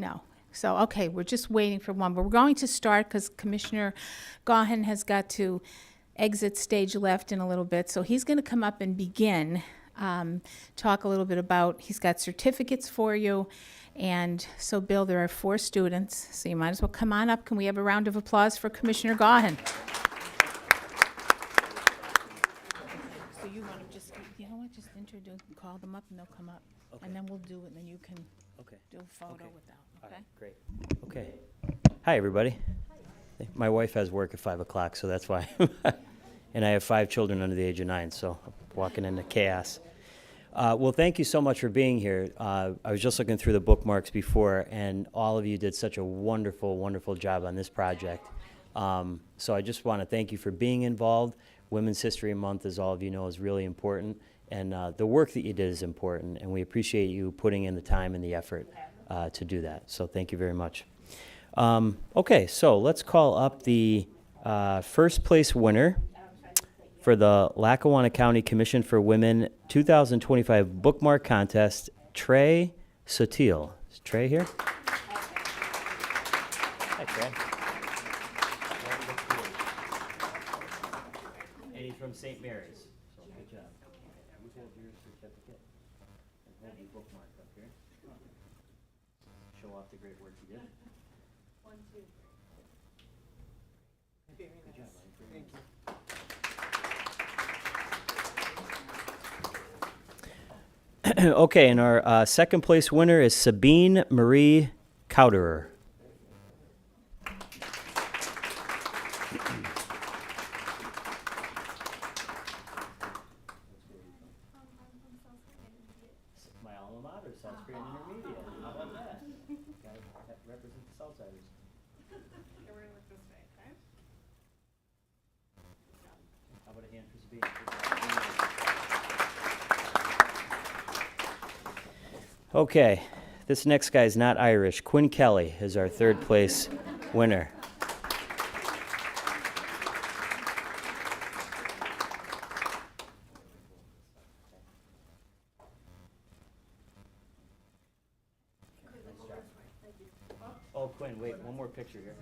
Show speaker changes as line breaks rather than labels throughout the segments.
No. So, okay, we're just waiting for one. But we're going to start because Commissioner Gahan has got to exit stage left in a little bit. So he's going to come up and begin, talk a little bit about, he's got certificates for you. And so, Bill, there are 4 students, so you might as well come on up. Can we have a round of applause for Commissioner Gahan? So you want to just, you know what, just introduce, call them up and they'll come up.
Okay.
And then we'll do it, and then you can
Okay.
do a photo
Okay.
with them,
All
okay?
right, great. Okay. Hi, everybody. My wife has work at 5 o'clock, so that's why. And I have 5 children under the age of 9, so I'm walking into chaos. Well, thank you so much for being here. I was just looking through the bookmarks before, and all of you did such a wonderful, wonderful job on this project. So I just want to thank you for being involved. Women's History Month, as all of you know, is really important, and the work that you did is important, and we appreciate you putting in the time and the effort to do that. So thank you very much. Okay, so let's call up the first place winner for the Lackawanna County Commission for Women 2025 Bookmark Contest, Trey Sotil. Is Trey here? Hi, Trey. And he's from St. Mary's, so good job. We hold your certificate and hold your bookmark up here. Show off the great work you did.
1, 2, 3.
Good job, buddy.
Thank you.
Okay, and our second place winner is Sabine Marie Cowderer. My alma mater, South Korean Intermediate. How about that? Gotta represent the Southsiders.
Okay, we're gonna look this way, okay?
How about a hand for Sabine? Okay, this next guy is not Irish. Quinn Kelly is our third place winner. Oh, Quinn, wait, one more picture here.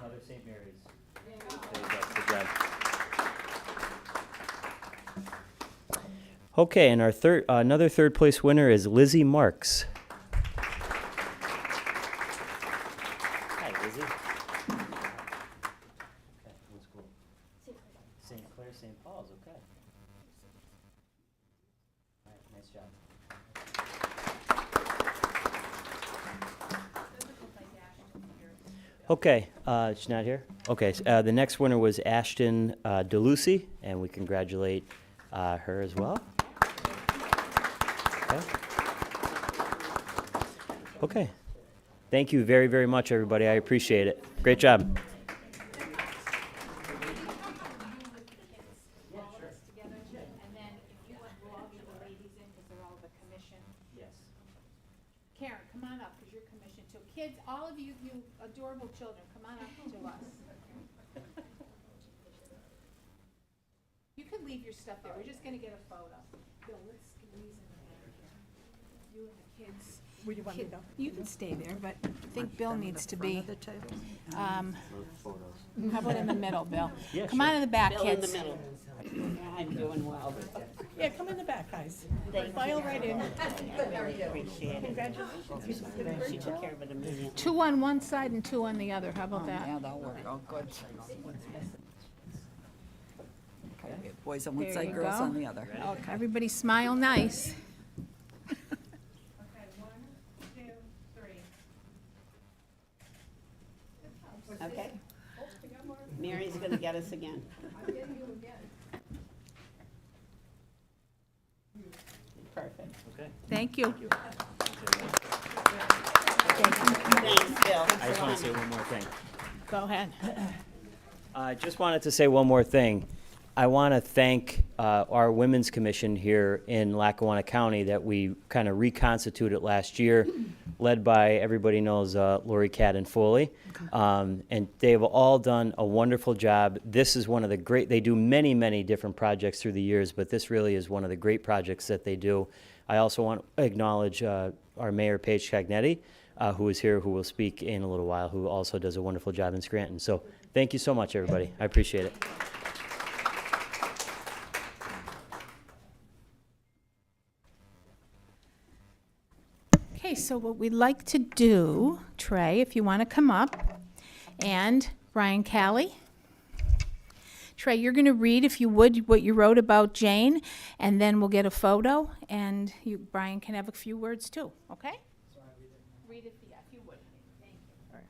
Mother St. Mary's. There you go, good job. Okay, and our another third place winner is Lizzie Marks. Hi, Lizzie. Okay, what school? St. Clair, St. Paul's, okay. All right, nice job. Okay, she's not here? Okay, the next winner was Ashton DeLucy, and we congratulate her as well. Okay. Okay. Thank you very, very much, everybody. I appreciate it. Great job.
Karen, come on up, because you're commissioned too. Kids, all of you, you adorable children, come on up to us. You can leave your stuff there, we're just gonna get a photo. Bill, let's get these in the back here. You and the kids.
Where do you want me to go?
You can stay there, but I think Bill needs to be,
Photos.
how about in the middle, Bill?
Yeah,
Come
sure.
on in the back,
Bill in the
kids.
middle. I'm doing well.
Yeah, come in the back, guys.
Thank
File right in.
Appreciate it.
Congratulations.
She took care of it immediately.
2 on one side and 2 on the other, how about that?
Yeah, that'll work. Oh, good. Okay, we have boys on one
There
side,
you
girls
go.
on the other.
Okay, everybody smile nice.
Okay, 1, 2, 3.
Okay? Mary's gonna get us again. Perfect.
Okay.
Thank you.
Thanks, Bill.
I just want to say one more thing.
Go ahead.
I just wanted to say one more thing. I want to thank our Women's Commission here in Lackawanna County that we kind of reconstituted last year, led by, everybody knows, Lori Cadden Foley. And they have all done a wonderful job. This is one of the great, they do many, many different projects through the years, but this really is one of the great projects that they do. I also want to acknowledge our Mayor, Paige Cagnetti, who is here, who will speak in a little while, who also does a wonderful job in Scranton. So thank you so much, everybody. I appreciate it.
Okay, so what we'd like to do, Trey, if you want to come up, and Brian Callie. Trey, you're going to read, if you would, what you wrote about Jane, and then we'll get a photo, and you, Brian can have a few words too, okay? Read it, yeah, if you would. Thank you.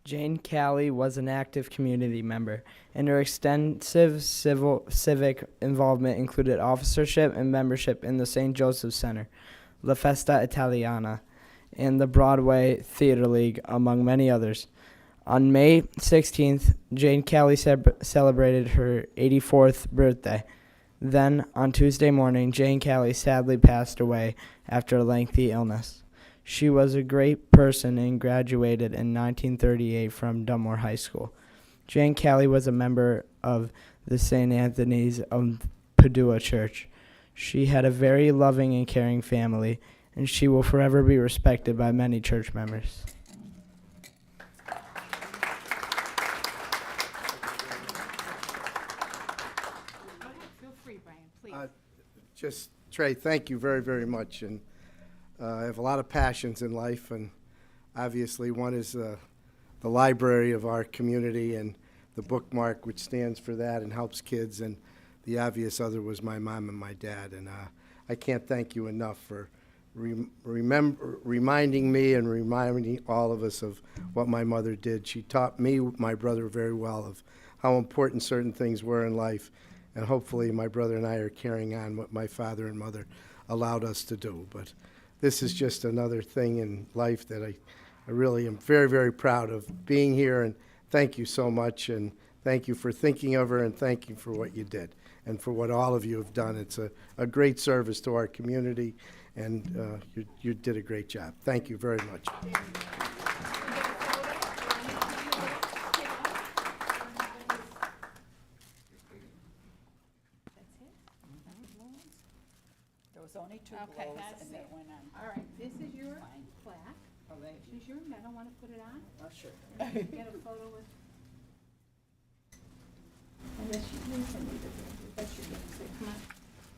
Jane Callie was an active community member, and her extensive civic involvement included officership and membership in the St. Joseph Center, La Festa Italiana, and the Broadway Theater League, among many others. On May 16th, Jane Callie celebrated her 84th birthday. Then, on Tuesday morning, Jane Callie sadly passed away after a lengthy illness. She was a great person and graduated in 1938 from Dunmore High School. Jane Callie was a member of the St. Anthony's of Padua Church. She had a very loving and caring family, and she will forever be respected by many church members.
Feel free, Brian, please.
Just, Trey, thank you very, very much. And I have a lot of passions in life, and obviously one is the library of our community and the bookmark, which stands for that and helps kids. And the obvious other was my mom and my dad. And I can't thank you enough for reminding me and reminding all of us of what my mother did. She taught me, my brother, very well of how important certain things were in life. And hopefully my brother and I are carrying on what my father and mother allowed us to do. But this is just another thing in life that I really am very, very proud of being here. And thank you so much. And thank you for thinking of her, and thank you for what you did and for what all of you have done. It's a great service to our community, and you did a great job. Thank you very much.
There was only two
Okay,
blows
that's
and then
it.
it went on.
All right, this is your
Fine.
plaque.
Oh, thank you.
This is your medal. Want to put it on?
Oh, sure.
Get a photo with. And that's your, that's your gift. So come on,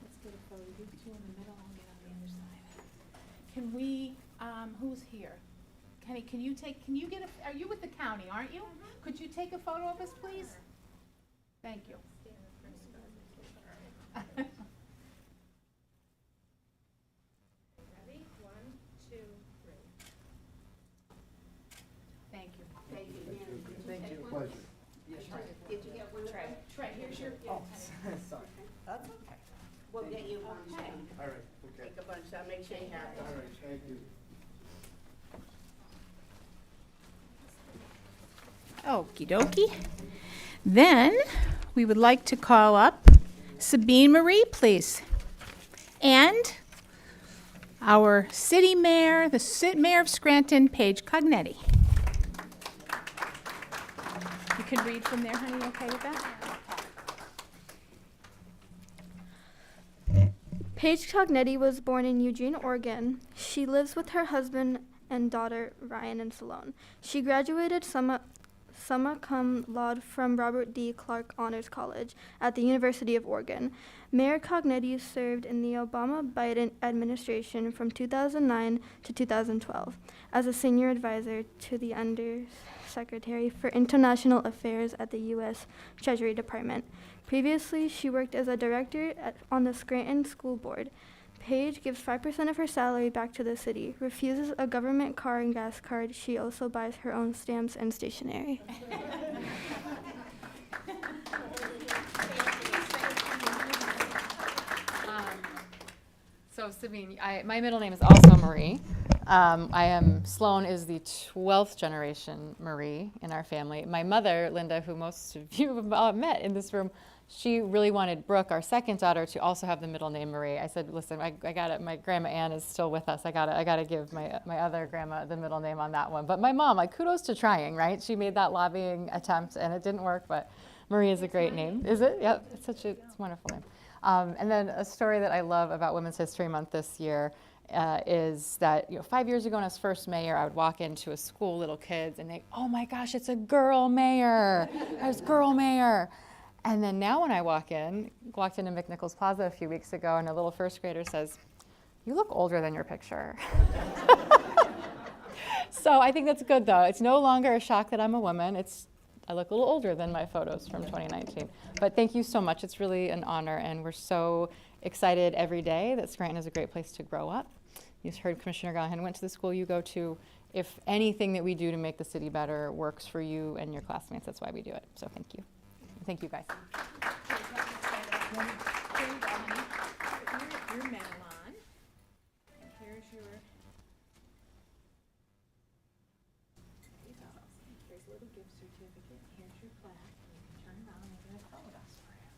let's get a photo. You two in the middle, I'll get on the other side. Can we, who's here? Kenny, can you get a, are you with the county, aren't you? Could you take a photo of us, please? Thank you.
Ready? 1, 2, 3.
Thank you.
Thank you, Mary.
Thank you. Pleasure.
Did you get one? Trey.
Trey, here's your,
Oh, sorry. That's okay.
We'll get you one,
Okay.
Shane.
All right, okay.
Take a bunch, I'll make sure you have
All
them.
right, thank you.
Okie dokie. Then, we would like to call up Sabine Marie, please. And our city mayor, the mayor of Scranton, Paige Cognetti. You can read from there, honey, okay with that?
Paige Cognetti was born in Eugene, Oregon. She lives with her husband and daughter, Ryan and Salone. She graduated summa cum laude from Robert D. Clark Honors College at the University of Oregon. Mayor Cognetti served in the Obama-Biden administration from 2009 to 2012 as a senior advisor to the Undersecretary for International Affairs at the U.S. Treasury Department. Previously, she worked as a director on the Scranton School Board. Paige gives 5% of her salary back to the city, refuses a government car and gas card. She also buys her own stamps and stationery.
So Sabine, my middle name is also Marie. Sloan is the 12th generation Marie in our family. My mother, Linda, who most of you have met in this room, she really wanted Brooke, our second daughter, to also have the middle name Marie. I said, listen, I got it. My grandma Ann is still with us. I gotta give my other grandma the middle name on that one. But my mom, like, kudos to trying, right? She made that lobbying attempt and it didn't work, but Marie is a great name. Is it? Yep, it's a wonderful name. And then a story that I love about Women's History Month this year is that 5 years ago when I was first mayor, I would walk into a school, little kids, and they, oh my gosh, it's a girl mayor. I was girl mayor. And then now when I walked into McNichols Plaza a few weeks ago, and a little first grader says, you look older than your picture. So I think that's good, though. It's no longer a shock that I'm a woman. I look a little older than my photos from 2019. But thank you so much. It's really an honor, and we're so excited every day that Scranton is a great place to grow up. You heard Commissioner Gahan went to the school you go to. If anything that we do to make the city better works for you and your classmates, that's why we do it. So thank you. Thank you, guys.
Your medal on. And here's your. Here's a little gift certificate. Here's your plaque. Turn around and we're going to photos for you.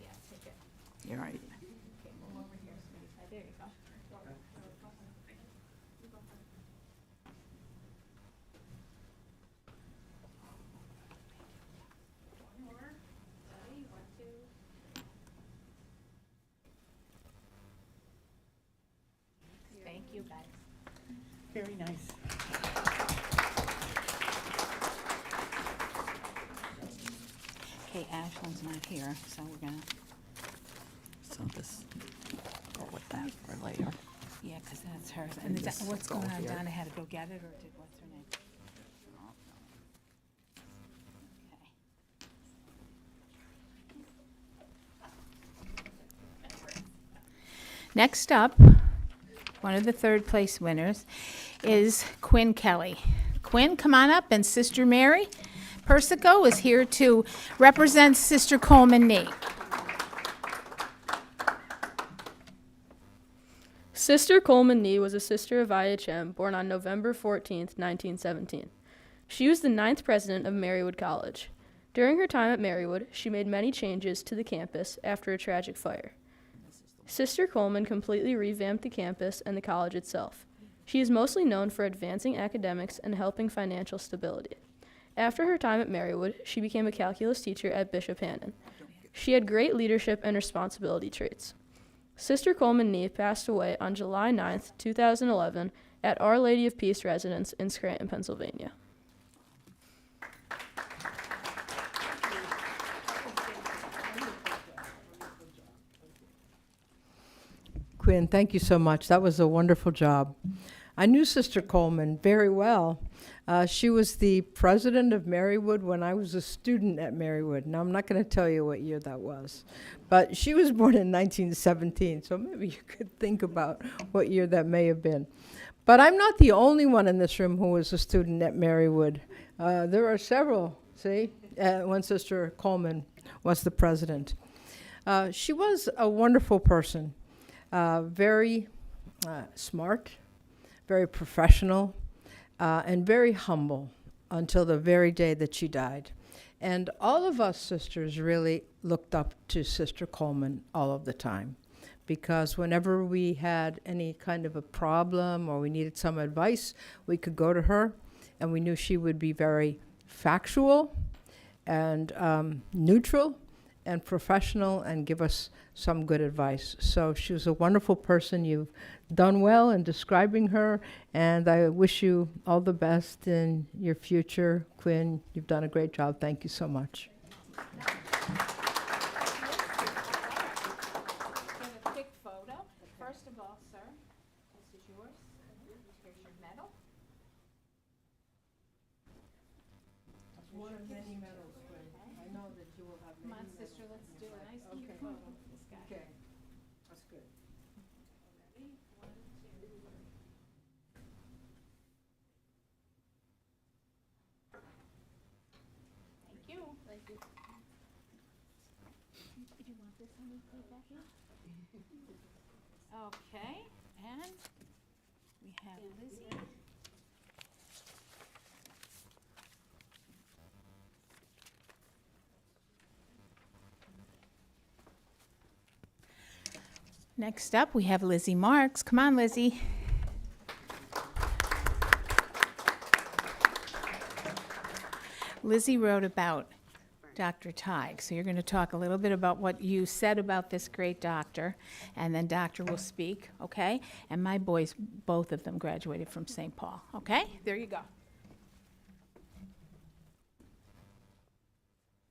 Yeah, take it.
You're right.
Okay, move over here, sweetie. There you go. Thank you, guys.
Very nice. Okay, Ashlyn's not here, so we're gonna, so this, go with that for later. Yeah, because that's hers.
And
this will
what's
go
going on?
here.
Donna had to go get it, or did what's her name? Next up, one of the third place winners is Quinn Kelly. Quinn, come on up, and Sister Mary Persico is here to represent Sister Coleman Nee.
Sister Coleman Nee was a sister of IHM born on November 14th, 1917. She was the 9th president of Marywood College. During her time at Marywood, she made many changes to the campus after a tragic fire. Sister Coleman completely revamped the campus and the college itself. She is mostly known for advancing academics and helping financial stability. After her time at Marywood, she became a calculus teacher at Bishop Hannon. She had great leadership and responsibility traits. Sister Coleman Nee passed away on July 9th, 2011 at Our Lady of Peace residence in Scranton, Pennsylvania.
Quinn, thank you so much. That was a wonderful job. I knew Sister Coleman very well. She was the president of Marywood when I was a student at Marywood. Now, I'm not going to tell you what year that was, but she was born in 1917, so maybe you could think about what year that may have been. But I'm not the only one in this room who was a student at Marywood. There are several, see, when Sister Coleman was the president. She was a wonderful person. Very smart, very professional, and very humble until the very day that she died. And all of us sisters really looked up to Sister Coleman all of the time, because whenever we had any kind of a problem or we needed some advice, we could go to her, and we knew she would be very factual and neutral and professional and give us some good advice. So she was a wonderful person. You've done well in describing her, and I wish you all the best in your future. Quinn, you've done a great job. Thank you so much.
Get a quick photo. First of all, sir, this is yours. Here's your medal.
One of many medals, Quinn. I know that you will have
Come on, sister, let's do a nice cute photo with this guy.
Okay, that's good.
Ready? 1, 2, 3. Thank you. Thank you. Do you want this one to take back in? Okay, and We have Lizzie. Next up, we have Lizzie Marks. Come on, Lizzie. Lizzie wrote about Dr. Teig, so you're going to talk a little bit about what you said about this great doctor, and then Doctor will speak, okay? And my boys, both of them graduated from St. Paul, okay? There you go.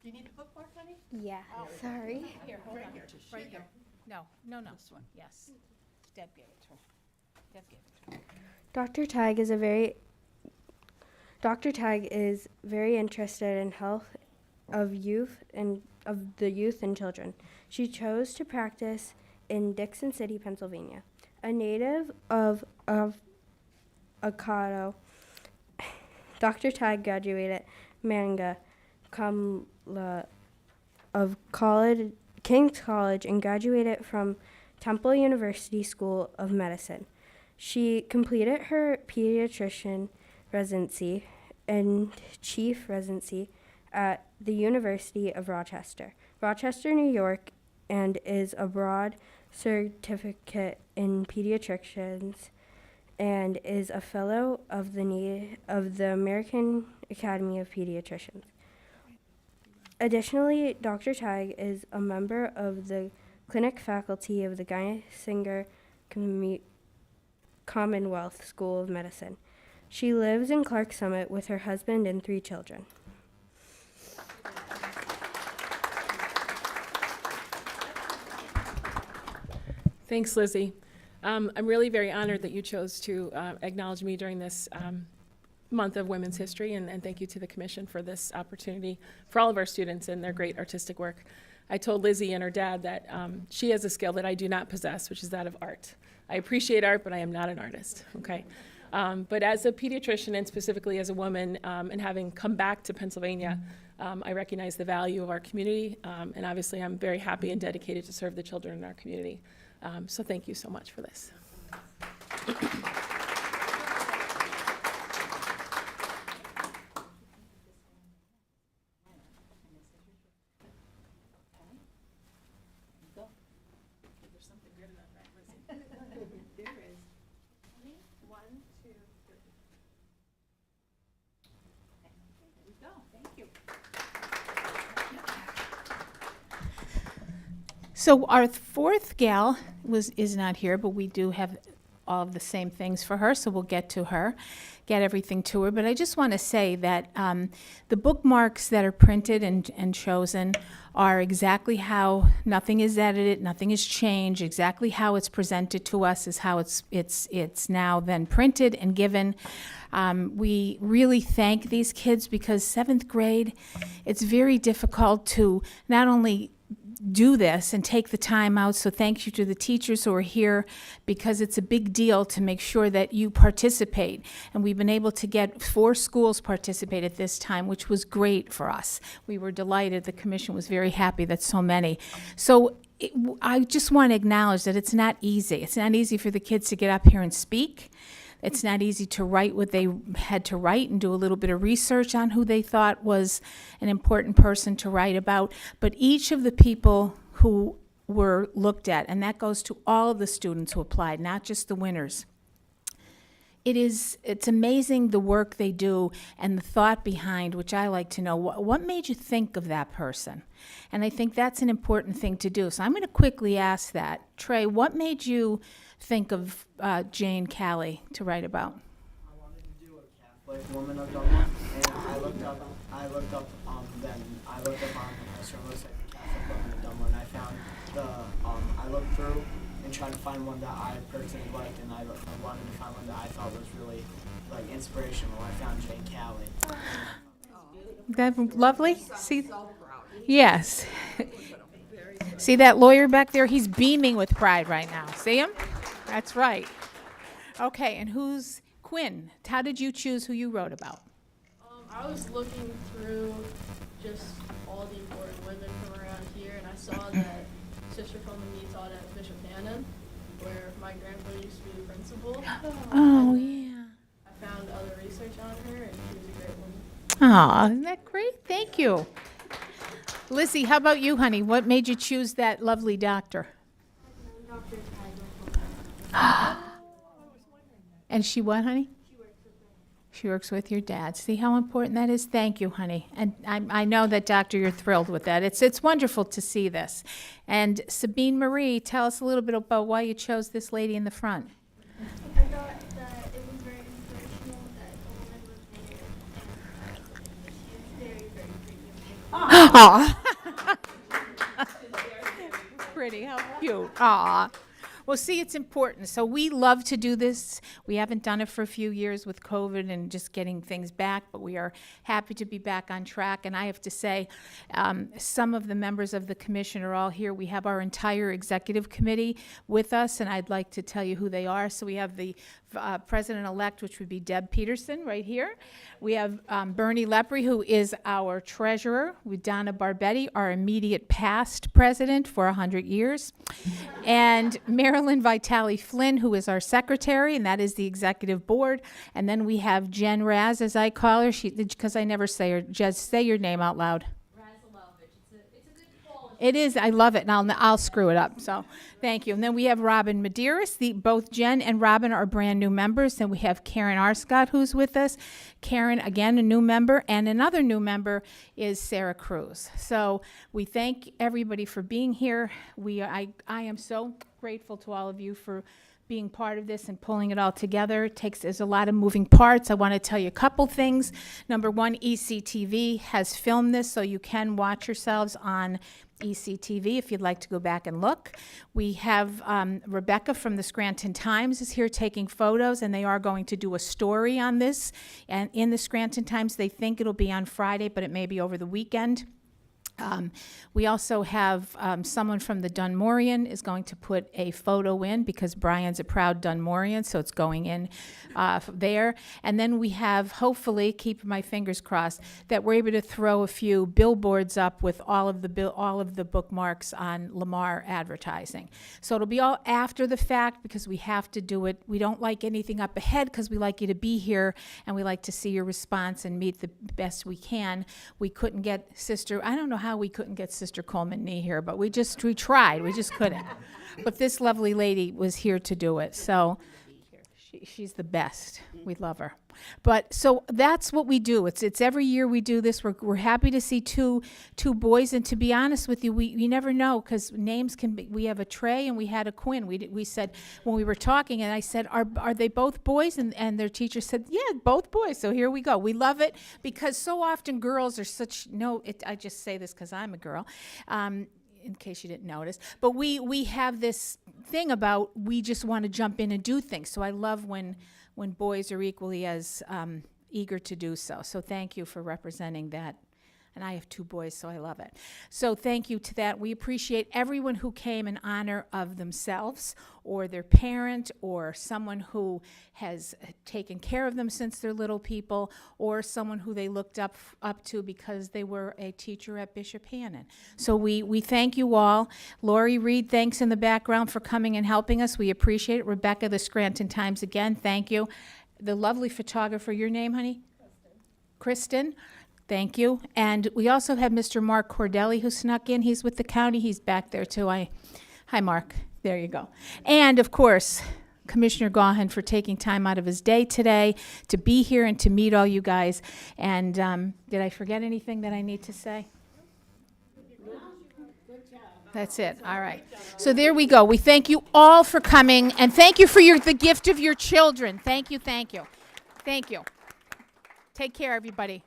Do you need the bookmark, honey?
Yeah, sorry.
Here, hold on. Right here. No. This one. Yes. Deb gave it to her. Deb gave it to her.
Dr. Teig is very interested in health of youth and of the youth and children. She chose to practice in Dixon City, Pennsylvania. A native of Ocado, Dr. Teig graduated magna cum laude of King's College and graduated from Temple University School of Medicine. She completed her pediatrician residency and chief residency at the University of Rochester, New York, and is a broad certificate in pediatricians and is a fellow of the American Academy of Pediatricians. Additionally, Dr. Teig is a member of the clinic faculty of the Geisinger Commonwealth School of Medicine. She lives in Clark Summit with her husband and 3 children.
Thanks, Lizzie. I'm really very honored that you chose to acknowledge me during this month of Women's History, and thank you to the Commission for this opportunity for all of our students and their great artistic work. I told Lizzie and her dad that she has a skill that I do not possess, which is that of art. I appreciate art, but I am not an artist, okay? But as a pediatrician and specifically as a woman, and having come back to Pennsylvania, I recognize the value of our community, and obviously I'm very happy and dedicated to serve the children in our community. So thank you so much for this.
So our fourth gal is not here, but we do have all of the same things for her, so we'll get to her, get everything to her. But I just want to say that the bookmarks that are printed and chosen are exactly how, nothing is edited, nothing is changed, exactly how it's presented to us is how it's now then printed and given. We really thank these kids because 7th grade, it's very difficult to not only do this and take the time out. So thank you to the teachers who are here because it's a big deal to make sure that you participate. And we've been able to get 4 schools participate at this time, which was great for us. We were delighted. The commission was very happy that so many. So I just want to acknowledge that it's not easy. It's not easy for the kids to get up here and speak. It's not easy to write what they had to write and do a little bit of research on who they thought was an important person to write about. But each of the people who were looked at, and that goes to all of the students who applied, not just the winners. It's amazing the work they do and the thought behind, which I like to know, what made you think of that person? And I think that's an important thing to do. So I'm going to quickly ask that. Trey, what made you think of Jane Callie to write about?
I wanted to do a Catholic woman of Dublin, and I looked up on her list like the Catholic woman of Dublin. I found I looked through and tried to find one that I personally liked, and I wanted to find one that I thought was really like inspirational. I found Jane Callie.
That lovely? See? Yes. See that lawyer back there? He's beaming with pride right now. See him? That's right. Okay, and who's Quinn? How did you choose who you wrote about?
I was looking through just all the important women from around here, and I saw that Sister Coleman Nee taught at Bishop Hannah, where my grandmother used to be the principal.
Oh, yeah.
I found other research on her, and she was a great woman.
Aw, isn't that great? Thank you. Lizzie, how about you, honey? What made you choose that lovely doctor? And she what, honey? She works with your dad. See how important that is? Thank you, honey. And I know that, Doctor, you're thrilled with that. It's wonderful to see this. And Sabine Marie, tell us a little bit about why you chose this lady in the front.
I thought that it was very inspirational that a woman was mayor, and she is very, very pretty.
Pretty, how cute. Aw. Well, see, it's important. So we love to do this. We haven't done it for a few years with COVID and just getting things back, but we are happy to be back on track. And I have to say, some of the members of the commission are all here. We have our entire executive committee with us, and I'd like to tell you who they are. So we have the president-elect, which would be Deb Peterson right here. We have Bernie Lepre, who is our treasurer. With Donna Barbetti, our immediate past president for 100 years. And Marilyn Vitale Flynn, who is our secretary, and that is the executive board. And then we have Jen Raz, as I call her, because I never say her. Just say your name out loud. It is. I love it, and I'll screw it up. So, thank you. And then we have Robin Medeiros. Both Jen and Robin are brand new members. And we have Karen Arscott, who's with us. Karen, again, a new member, and another new member is Sarah Cruz. So we thank everybody for being here. I am so grateful to all of you for being part of this and pulling it all together. There's a lot of moving parts. I want to tell you a couple things. Number one, ECTV has filmed this, so you can watch yourselves on ECTV if you'd like to go back and look. We have Rebecca from the Scranton Times is here taking photos, and they are going to do a story on this. And in the Scranton Times, they think it'll be on Friday, but it may be over the weekend. We also have someone from the Dunmorian is going to put a photo in because Brian's a proud Dunmorian, so it's going in there. And then we have, hopefully, keep my fingers crossed, that we're able to throw a few billboards up with all of the bookmarks on Lamar advertising. So it'll be all after the fact because we have to do it. We don't like anything up ahead because we like you to be here and we like to see your response and meet the best we can. We couldn't get I don't know how we couldn't get Sister Coleman Nee here, but we tried. We just couldn't. But this lovely lady was here to do it. So she's the best. We love her. But so that's what we do. It's every year we do this. We're happy to see two boys. And to be honest with you, we never know because names can be. We have a Trey and we had a Quinn. We said when we were talking, and I said, are they both boys? And their teacher said, yeah, both boys. So here we go. We love it because so often girls are such I just say this because I'm a girl. In case you didn't notice, but we have this thing about we just want to jump in and do things. So I love when boys are equally as eager to do so. So thank you for representing that. And I have two boys, so I love it. So thank you to that. We appreciate everyone who came in honor of themselves or their parent or someone who has taken care of them since they're little people or someone who they looked up to because they were a teacher at Bishop Hannon. So we thank you all. Lori Reed, thanks in the background for coming and helping us. We appreciate it. Rebecca, the Scranton Times, again, thank you. The lovely photographer, your name, honey? Kristen. Thank you. And we also have Mr. Mark Cordelli who snuck in. He's with the county. He's back there too. Hi, Mark. There you go. And of course, Commissioner Gaughan for taking time out of his day today to be here and to meet all you guys. And did I forget anything that I need to say? That's it. All right. So there we go. We thank you all for coming, and thank you for the gift of your children. Thank you. Thank you. Thank you. Take care, everybody.